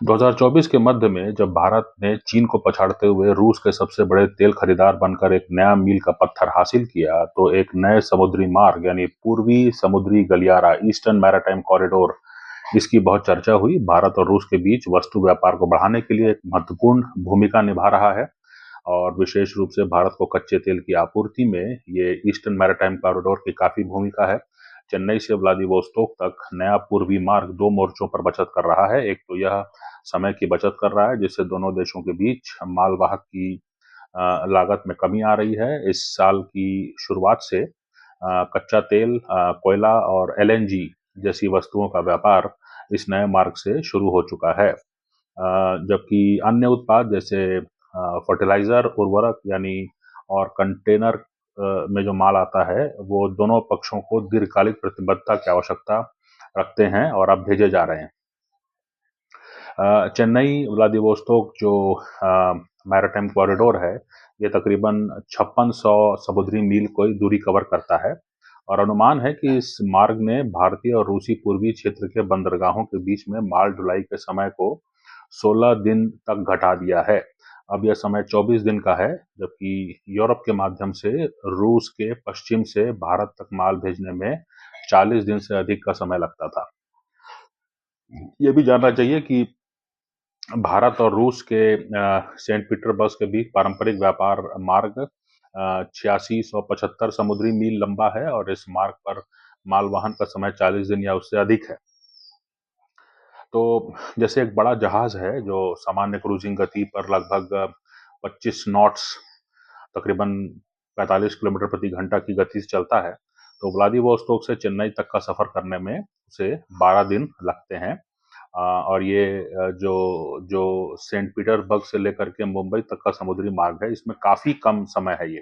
2024 के मध्य में जब भारत ने चीन को पछाड़ते हुए रूस के सबसे बड़े तेल खरीदार बनकर एक नया मील का पत्थर हासिल किया, तो एक नए समुद्री मार्ग यानी पूर्वी समुद्री गलियारा ईस्टर्न मैरीटाइम कॉरिडोर, इसकी बहुत चर्चा हुई। भारत और रूस के बीच वस्तु व्यापार को बढ़ाने के लिए एक महत्वपूर्ण भूमिका निभा रहा है और विशेष रूप से भारत को कच्चे तेल की आपूर्ति में ये ईस्टर्न मैरीटाइम कॉरिडोर की काफी भूमिका है। चेन्नई से व्लादिवोस्तोक तक नया पूर्वी मार्ग दो मोर्चों पर बचत कर रहा है। एक तो यह समय की बचत कर रहा है, जिससे दोनों देशों के बीच मालवाहक की लागत में कमी आ रही है। इस साल की शुरुआत से कच्चा तेल, कोयला और एलएनजी जैसी वस्तुओं का व्यापार इस नए मार्ग से शुरू हो चुका है। जबकि अन्य उत्पाद जैसे फर्टिलाइजर, उर्वरक यानी और कंटेनर में जो माल आता है, वो दोनों पक्षों को दीर्घकालिक प्रतिबद्धता की आवश्यकता रखते हैं और अब भेजे जा रहे हैं। चेन्नई व्लादिवोस्तोक जो मैरीटाइम कॉरिडोर है, ये तकरीबन 5600 समुद्री मील की दूरी कवर करता है और अनुमान है कि इस मार्ग ने भारतीय और रूसी पूर्वी क्षेत्र के बंदरगाहों के बीच में माल ढुलाई के समय को 16 दिन तक घटा दिया है। अब यह समय 24 दिन का है, जबकि यूरोप के माध्यम से रूस के पश्चिम से भारत तक माल भेजने में 40 दिन से अधिक का समय लगता था। ये भी जानना चाहिए कि भारत और रूस के सेंट पीटर्सबर्ग के बीच पारंपरिक व्यापार मार्ग 8675 समुद्री मील लंबा है और इस मार्ग पर मालवाहन का समय 40 दिन या उससे अधिक है। तो जैसे एक बड़ा जहाज है जो सामान्य क्रूजिंग गति पर लगभग 25 नॉट्स, तकरीबन 45 किलोमीटर प्रति घंटा की गति से चलता है, तो व्लादिवोस्तोक से चेन्नई तक का सफर करने में उसे 12 दिन लगते हैं। और ये जो जो सेंट पीटर्सबर्ग से लेकर के मुंबई तक का समुद्री मार्ग है, इसमें काफी कम समय है ये।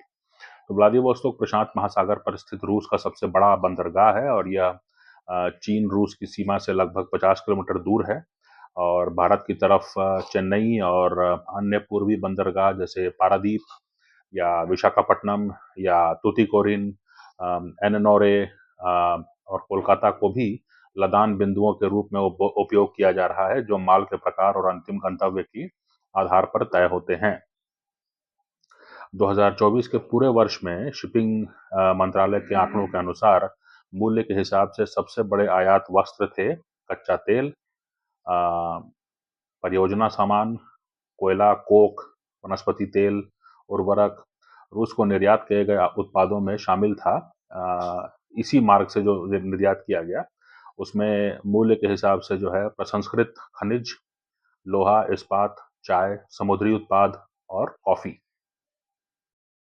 तो व्लादिवोस्तोक प्रशांत महासागर पर स्थित रूस का सबसे बड़ा बंदरगाह है और यह चीन रूस की सीमा से लगभग 50 किलोमीटर दूर है। और भारत की तरफ चेन्नई और अन्य पूर्वी बंदरगाह जैसे पारादीप या विशाखापट्टनम या तूतीकोरिन, एननोरे और कोलकाता को भी लदान बिंदुओं के रूप में उपयोग किया जा रहा है, जो माल के प्रकार और अंतिम गंतव्य की आधार पर तय होते हैं। 2024 के पूरे वर्ष में शिपिंग मंत्रालय के आंकड़ों के अनुसार मूल्य के हिसाब से सबसे बड़े आयात वस्त्र थे, कच्चा तेल, अ, परियोजना सामान, कोयला, कोक, वनस्पति तेल, उर्वरक। रूस को निर्यात किए गए उत्पादों में शामिल था। इसी मार्ग से जो निर्यात किया गया, उसमें मूल्य के हिसाब से जो है प्रसंस्कृत खनिज, लोहा, इस्पात, चाय, समुद्री उत्पाद और कॉफी।